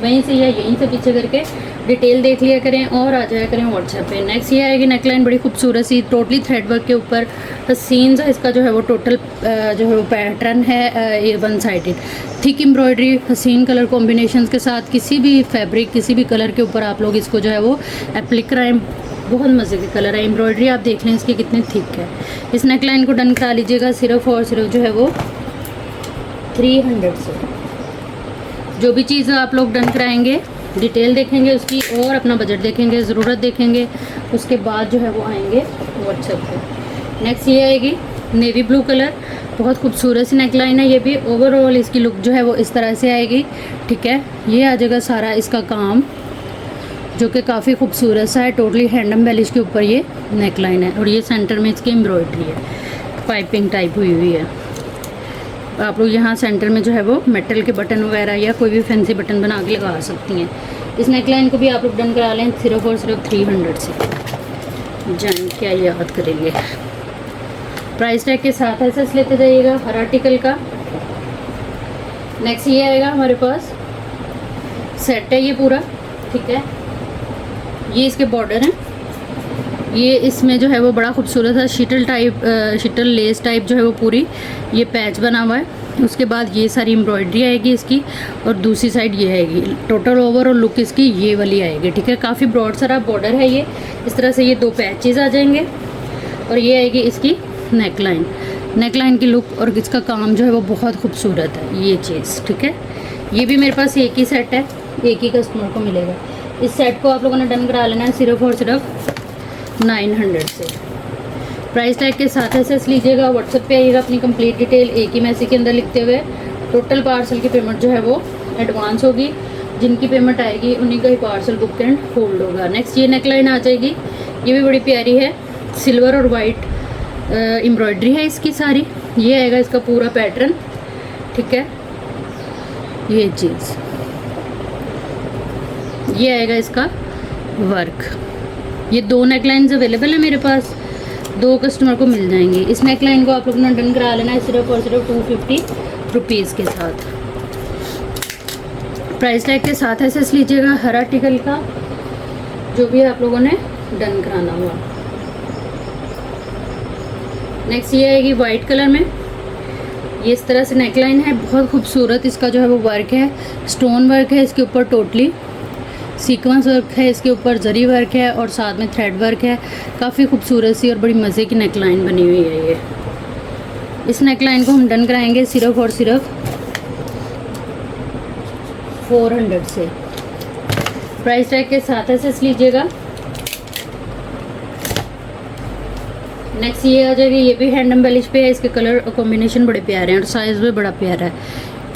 वहीं से या यहीं से पीछे करके डिटेल देख लिया करें और आ जाया करें व्हाट्सएप पे। नेक्स्ट ये आएगी नेकलाइन, बड़ी खूबसूरत सी टोटली थ्रेड वर्क के ऊपर हसीन सा इसका जो है वो टोटल जो है वो पैटर्न है। ये 1 साइडेड थिक एम्ब्रॉयडरी हसीन कलर कॉम्बिनेशंस के साथ किसी भी फैब्रिक किसी भी कलर के ऊपर आप लोग इसको जो है वो एप्लिक कराएं। बहुत मज़े के कलर है। एम्ब्रॉयडरी आप देख लें इसकी कितनी थिक है। इस नेकलाइन को डन करा लीजिएगा सिर्फ और सिर्फ जो है वो 300 से। जो भी चीज़ आप लोग डन कराएंगे डिटेल देखेंगे उसकी और अपना बजट देखेंगे, ज़रूरत देखेंगे, उसके बाद जो है वो आएंगे व्हाट्सएप पे। नेक्स्ट ये आएगी नेवी ब्लू कलर, बहुत खूबसूरत सी नेकलाइन है ये भी। ओवरऑल इसकी लुक जो है वो इस तरह से आएगी, ठीक है। ये आ जाएगा सारा इसका काम जो कि काफ़ी खूबसूरत सा है। टोटली हैंडम बेलिश के ऊपर ये नेकलाइन है और ये सेंटर में इसकी एम्ब्रॉयडरी है, पाइपिंग टाइप हुई हुई है। आप लोग यहाँ सेंटर में जो है वो मेटल के बटन वगैरह या कोई भी फैंसी बटन बना के लगा सकती हैं। इस नेकलाइन को भी आप लोग डन करा लें सिर्फ और सिर्फ 300 से। जान क्या याद करेंगे। प्राइस टैग के साथ ऐसे लेते जाइएगा हर आर्टिकल का। नेक्स्ट ये आएगा हमारे पास सेट है ये पूरा, ठीक है। ये इसके बॉर्डर हैं, ये इसमें जो है वो बड़ा खूबसूरत है शिटल टाइप शिटल लेस टाइप जो है वो पूरी ये पैच बना हुआ है। उसके बाद ये सारी एम्ब्रॉयडरी आएगी इसकी और दूसरी साइड ये आएगी। टोटल ओवरऑल लुक इसकी ये वाली आएगी, ठीक है। काफ़ी ब्रॉड सारा बॉर्डर है ये। इस तरह से ये 2 पैचेस आ जाएंगे और ये आएगी इसकी नेकलाइन। नेकलाइन की लुक और इसका काम जो है वो बहुत खूबसूरत है ये चीज़, ठीक है। ये भी मेरे पास एक ही सेट है, एक ही कस्टमर को मिलेगा। इस सेट को आप लोगों ने डन करा लेना है सिर्फ और सिर्फ 900 से। प्राइस टैग के साथ ऐसे लीजिएगा। व्हाट्सएप पे आइएगा अपनी कंप्लीट डिटेल एक ही मैसेज के अंदर लिखते हुए। टोटल पार्सल की पेमेंट जो है वो एडवांस होगी। जिनकी पेमेंट आएगी उन्हीं का ही पार्सल बुक एंड होल्ड होगा। नेक्स्ट ये नेकलाइन आ जाएगी, ये भी बड़ी प्यारी है। सिल्वर और वाइट एम्ब्रॉयडरी है इसकी सारी। ये आएगा इसका पूरा पैटर्न, ठीक है। ये चीज़ ये आएगा इसका वर्क। ये 2 नेकलाइंस अवेलेबल है मेरे पास, 2 कस्टमर को मिल जाएंगी। इस नेकलाइन को आप लोगों ने डन करा लेना है सिर्फ और सिर्फ 250 रुपीज़ के साथ। प्राइस टैग के साथ ऐसे लीजिएगा हर आर्टिकल का जो भी आप लोगों ने डन कराना हुआ। नेक्स्ट ये आएगी वाइट कलर में, ये इस तरह से नेकलाइन है। बहुत खूबसूरत इसका जो है वो वर्क है, स्टोन वर्क है इसके ऊपर, टोटली सीक्वेंस वर्क है इसके ऊपर, जरी वर्क है और साथ में थ्रेड वर्क है। काफ़ी खूबसूरत सी और बड़ी मज़े की नेकलाइन बनी हुई है ये। इस नेकलाइन को हम डन कराएंगे सिर्फ और सिर्फ 400 से। प्राइस टैग के साथ ऐसे लीजिएगा। नेक्स्ट ये आ जाएगी, ये भी हैंड एम्बेलिश पे है। इसके कलर कॉम्बिनेशन बड़े प्यारे हैं और साइज़ भी बड़ा प्यारा है।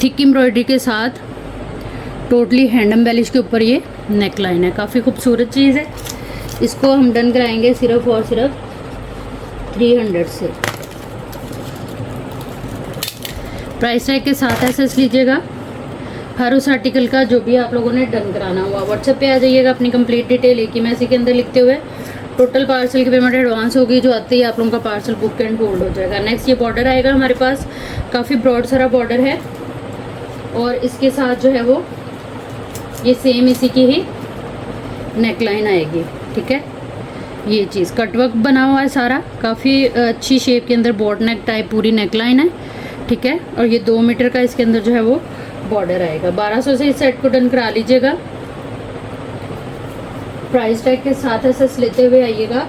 थिक एम्ब्रॉयडरी के साथ टोटली हैंड एम्बेलिश के ऊपर ये नेक लाइन है, काफ़ी खूबसूरत चीज़ है। इसको हम डन कराएंगे सिर्फ और सिर्फ 300 से। प्राइस टैग के साथ एसेस लीजिएगा। हर उस आर्टिकल का जो भी आप लोगों ने डन कराना हुआ व्हाट्सएप पे आ जाइएगा अपनी कंप्लीट डिटेल एक ही मैसेज के अंदर लिखते हुए। टोटल पार्सल की पेमेंट एडवांस होगी, जो आते ही आप लोगों का पार्सल बुक एंड होल्ड हो जाएगा। नेक्स्ट ये बॉर्डर आएगा हमारे पास, काफ़ी ब्रॉड सारा बॉर्डर है और इसके साथ जो है वो ये सेम इसी की ही नेक लाइन आएगी। ठीक है, ये चीज़ कटवर्क बना हुआ है सारा, काफ़ी अच्छी शेप के अंदर बॉर्ड नेक टाइप पूरी नेक लाइन है। ठीक है, और ये 2 मीटर का इसके अंदर जो है वो बॉर्डर आएगा। 1200 से इस सेट को डन करा लीजिएगा। प्राइस टैग के साथ एसेस लेते हुए आइएगा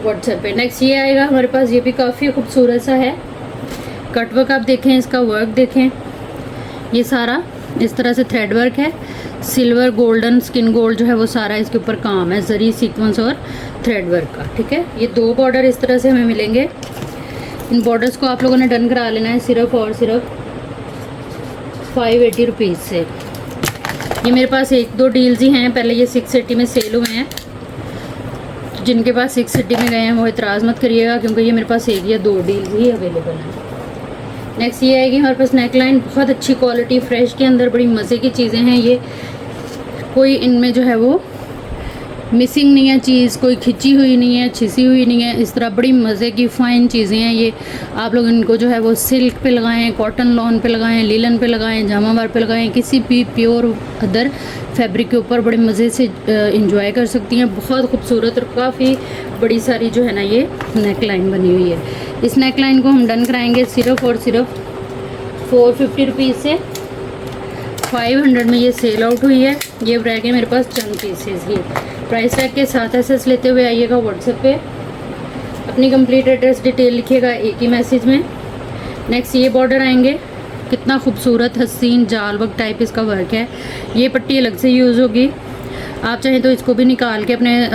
व्हाट्सएप पे। नेक्स्ट ये आएगा हमारे पास, ये भी काफ़ी खूबसूरत सा है। कटवर्क आप देखें, इसका वर्क देखें, ये सारा इस तरह से थ्रेड वर्क है। सिल्वर गोल्डन स्किन गोल्ड जो है वो सारा इसके ऊपर काम है, जरी सीक्वेंस और थ्रेड वर्क का। ठीक है, ये 2 बॉर्डर इस तरह से हमें मिलेंगे। इन बॉर्डर्स को आप लोगों ने डन करा लेना है सिर्फ और सिर्फ 580 रुपीज़ से। ये मेरे पास 1-2 डील्स ही हैं, पहले ये 680 में सेल हुए हैं। तो जिनके पास 680 में गए हैं वो इतराज़ मत करिएगा, क्योंकि ये मेरे पास 1 या 2 डील्स ही अवेलेबल हैं। नेक्स्ट ये आएगी हमारे पास नेक लाइन, बहुत अच्छी क्वालिटी फ्रेश के अंदर, बड़ी मज़े की चीज़ें हैं ये। कोई इनमें जो है वो मिसिंग नहीं है चीज़, कोई खिंची हुई नहीं है, छिसी हुई नहीं है। इस तरह बड़ी मज़े की फ़ाइन चीज़ें हैं ये। आप लोग इनको जो है वो सिल्क पे लगाएं, कॉटन लॉन पे लगाएं, लीलन पे लगाएं, जामावार पे लगाएं, किसी भी प्योर अदर फैब्रिक के ऊपर बड़े मज़े से इंजॉय कर सकती हैं। बहुत खूबसूरत और काफ़ी बड़ी सारी जो है ना ये नेक लाइन बनी हुई है। इस नेक लाइन को हम डन कराएंगे सिर्फ और सिर्फ 450 रुपीज़ से। 500 में ये सेल आउट हुई है। ये रह गए मेरे पास चंद पीसेज ही। प्राइस टैग के साथ एसेस लेते हुए आइएगा व्हाट्सएप पे, अपनी कंप्लीट एड्रेस डिटेल लिखिएगा एक ही मैसेज में। नेक्स्ट ये बॉर्डर आएंगे, कितना खूबसूरत हसीन जाल वर्क टाइप इसका वर्क है। ये पट्टी अलग से यूज़ होगी, आप चाहें तो इसको भी निकाल के अपने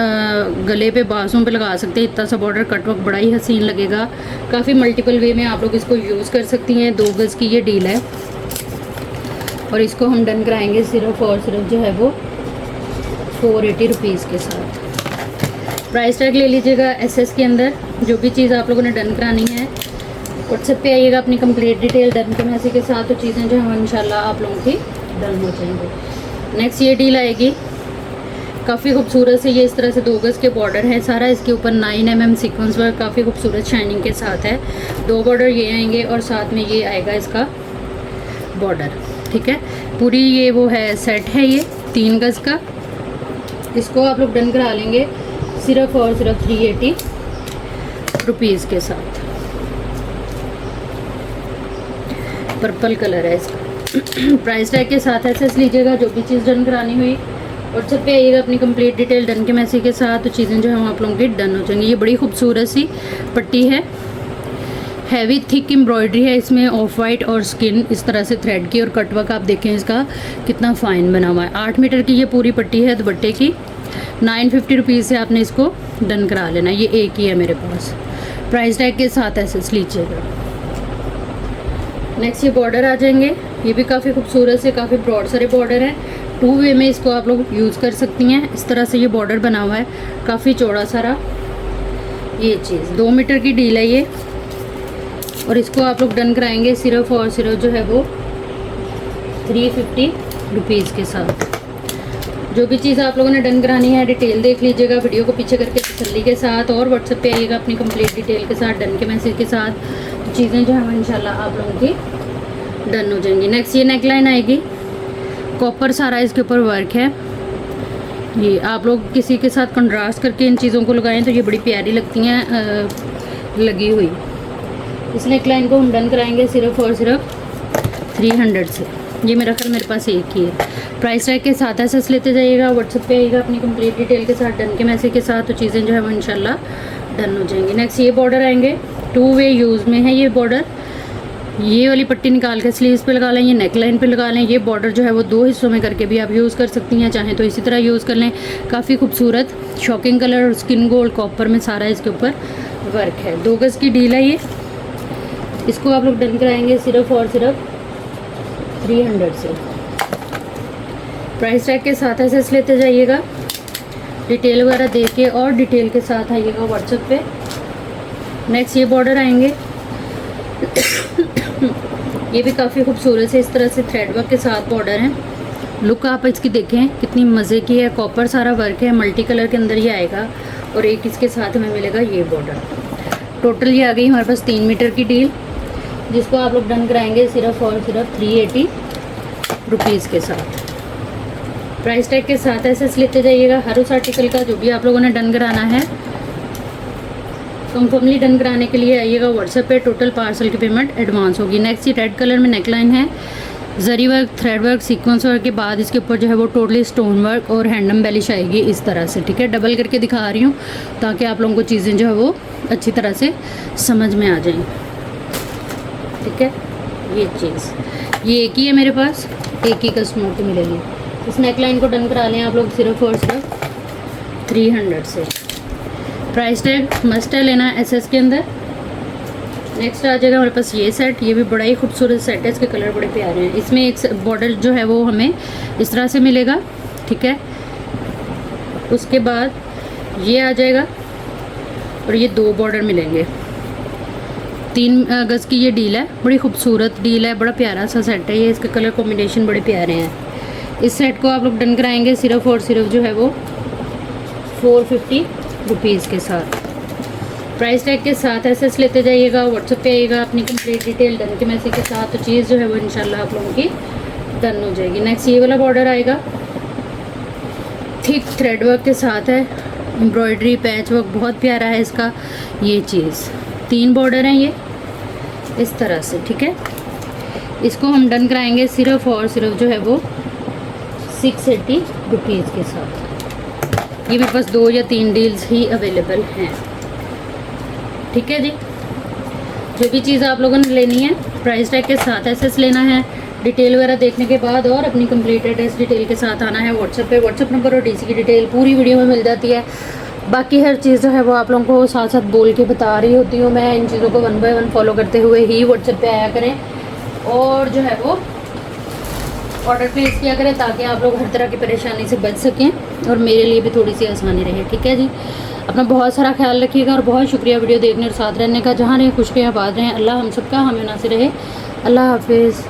गले पे बाजुओं पे लगा सकते हैं। इतना सा बॉर्डर कटवर्क बड़ा ही हसीन लगेगा। काफ़ी मल्टीपल वे में आप लोग इसको यूज़ कर सकती हैं। 2 गज़ की ये डील है और इसको हम डन कराएंगे सिर्फ और सिर्फ जो है वो 480 रुपीज़ के साथ। प्राइस टैग ले लीजिएगा एसएस के अंदर। जो भी चीज़ आप लोगों ने डन करानी है व्हाट्सएप पे आइएगा अपनी कंप्लीट डिटेल डन के मैसेज के साथ, तो चीज़ें जो हैं इंशाल्लाह आप लोगों की डन हो जाएंगी। नेक्स्ट ये डील आएगी, काफ़ी खूबसूरत से, ये इस तरह से 2 गज़ के बॉर्डर है सारा। इसके ऊपर 9 mm सीक्वेंस वर्क काफ़ी खूबसूरत शाइनिंग के साथ है। 2 बॉर्डर ये आएंगे और साथ में ये आएगा इसका बॉर्डर। ठीक है, पूरी ये वो है सेट है ये 3 गज़ का। इसको आप लोग डन करा लेंगे सिर्फ और सिर्फ 380 रुपीज़ के साथ। पर्पल कलर है इसका। प्राइस टैग के साथ एसेस लीजिएगा। जो भी चीज़ डन करानी हुई व्हाट्सएप पे आइएगा अपनी कंप्लीट डिटेल डन के मैसेज के साथ, तो चीज़ें जो हैं आप लोगों की डन हो जाएंगी। ये बड़ी खूबसूरत सी पट्टी है, हैवी थिक एम्ब्रॉयडरी है इसमें, ऑफ वाइट और स्किन इस तरह से थ्रेड की, और कटवर्क आप देखें इसका कितना फ़ाइन बना हुआ है। 8 मीटर की ये पूरी पट्टी है दुपट्टे की। 950 रुपीज़ से आपने इसको डन करा लेना। ये एक ही है मेरे पास। प्राइस टैग के साथ एसेस लीजिएगा। नेक्स्ट ये बॉर्डर आ जाएंगे, ये भी काफ़ी खूबसूरत से, काफ़ी ब्रॉड सारे बॉर्डर हैं। 2 वे में इसको आप लोग यूज़ कर सकती हैं। इस तरह से ये बॉर्डर बना हुआ है, काफ़ी चौड़ा सारा। ये चीज़ 2 मीटर की डील है ये, और इसको आप लोग डन कराएंगे सिर्फ और सिर्फ जो है वो 350 रुपीज़ के साथ। जो भी चीज़ आप लोगों ने डन करानी है डिटेल देख लीजिएगा वीडियो को पीछे करके तसल्ली के साथ, और व्हाट्सएप पे आइएगा अपनी कंप्लीट डिटेल के साथ डन के मैसेज के साथ, तो चीज़ें जो है इंशाल्लाह आप लोगों की डन हो जाएंगी। नेक्स्ट ये नेक लाइन आएगी, कॉपर सारा इसके ऊपर वर्क है। ये आप लोग किसी के साथ कंट्रास्ट करके इन चीज़ों को लगाएं तो ये बड़ी प्यारी लगती हैं लगी हुई। इस नेक लाइन को हम डन कराएंगे सिर्फ और सिर्फ 300 से। ये मेरा ख्याल मेरे पास एक ही है। प्राइस टैग के साथ एसेस लेते जाइएगा। व्हाट्सएप पे आइएगा अपनी कंप्लीट डिटेल के साथ डन के मैसेज के साथ, तो चीज़ें जो है वो इंशाल्लाह डन हो जाएंगी। नेक्स्ट ये बॉर्डर आएंगे, 2 वे यूज़ में है ये बॉर्डर। ये वाली पट्टी निकाल के स्लीव्स पे लगा लें, ये नेक लाइन पे लगा लें। ये बॉर्डर जो है वो 2 हिस्सों में करके भी आप यूज़ कर सकती हैं, चाहें तो इसी तरह यूज़ कर लें। काफ़ी खूबसूरत शॉकिंग कलर और स्किन गोल्ड कॉपर में सारा इसके ऊपर वर्क है। 2 गज़ की डील है ये। इसको आप लोग डन कराएंगे सिर्फ और सिर्फ 300 से। प्राइस टैग के साथ ऐसे लेते जाइएगा, डिटेल वगैरह देख के और डिटेल के साथ आइएगा व्हाट्सएप पे। नेक्स्ट ये बॉर्डर आएंगे ये भी काफ़ी खूबसूरत से इस तरह से थ्रेड वर्क के साथ बॉर्डर हैं। लुक आप इसकी देखें कितनी मज़े की है, कॉपर सारा वर्क है, मल्टी कलर के अंदर ये आएगा और एक इसके साथ हमें मिलेगा ये बॉर्डर। टोटल ये आ गई हमारे पास 3 मीटर की डील, जिसको आप लोग डन कराएंगे सिर्फ और सिर्फ 380 रुपीज़ के साथ। प्राइस टैग के साथ ऐसे लेते जाइएगा। हर उस आर्टिकल का जो भी आप लोगों ने डन कराना है कंफर्मली डन कराने के लिए आइएगा व्हाट्सएप पे। टोटल पार्सल की पेमेंट एडवांस होगी। नेक्स्ट ये रेड कलर में नेकलाइन है, zari work, thread work, sequence work के बाद इसके ऊपर जो है वो टोटली स्टोन वर्क और हैंडम बेलिश आएगी इस तरह से, ठीक है। डबल करके दिखा रही हूँ ताकि आप लोगों को चीज़ें जो है वो अच्छी तरह से समझ में आ जाएं, ठीक है। ये चीज़ ये एक ही है मेरे पास, एक ही कस्टमर को मिलेगी। इस नेकलाइन को डन करा लें आप लोग सिर्फ और सिर्फ 300 से। प्राइस टैग मस्ट है लेना एसएस के अंदर। नेक्स्ट आ जाएगा हमारे पास ये सेट, ये भी बड़ा ही खूबसूरत सेट है, इसके कलर बड़े प्यारे हैं। इसमें एक बॉर्डर जो है वो हमें इस तरह से मिलेगा, ठीक है। उसके बाद ये आ जाएगा और ये 2 बॉर्डर मिलेंगे। 3 गज़ की ये डील है, बड़ी खूबसूरत डील है, बड़ा प्यारा सा सेट है ये। इसके कलर कॉम्बिनेशन बड़े प्यारे हैं। इस सेट को आप लोग डन कराएंगे सिर्फ और सिर्फ जो है वो 450 रुपीज़ के साथ। प्राइस टैग के साथ ऐसे लेते जाइएगा, व्हाट्सएप पे आइएगा अपनी कंप्लीट डिटेल डन के मैसेज के साथ, तो चीज़ जो है वो इंशाल्लाह आप लोगों की डन हो जाएगी। नेक्स्ट ये वाला बॉर्डर आएगा, थिक थ्रेड वर्क के साथ है, एम्ब्रॉयडरी पैच वर्क बहुत प्यारा है इसका। ये चीज़ 3 बॉर्डर हैं ये इस तरह से, ठीक है। इसको हम डन कराएंगे सिर्फ और सिर्फ जो है वो 680 रुपीज़ के साथ। ये मेरे पास 2 या 3 डील्स ही अवेलेबल हैं, ठीक है जी। जो भी चीज़ आप लोगों ने लेनी है प्राइस टैग के साथ ऐसे लेना है, डिटेल वगैरह देखने के बाद और अपनी कंप्लीट एड्रेस डिटेल के साथ आना है व्हाट्सएप पे। व्हाट्सएप नंबर और डीसी की डिटेल पूरी वीडियो में मिल जाती है। बाकी हर चीज़ जो है वो आप लोगों को साथ साथ बोल के बता रही होती हूँ मैं। इन चीज़ों को 1 बाय 1 फॉलो करते हुए ही व्हाट्सएप पे आया करें और जो है वो ऑर्डर प्लेस किया करें ताकि आप लोग हर तरह की परेशानी से बच सकें और मेरे लिए भी थोड़ी सी आसानी रहे, ठीक है जी। अपना बहुत सारा ख्याल रखिएगा और बहुत शुक्रिया वीडियो देखने और साथ रहने का। जहाँ रहें खुश रहें, आबाद रहें। अल्लाह हम सबका हमें नासिर रहे। अल्लाह हाफिज़।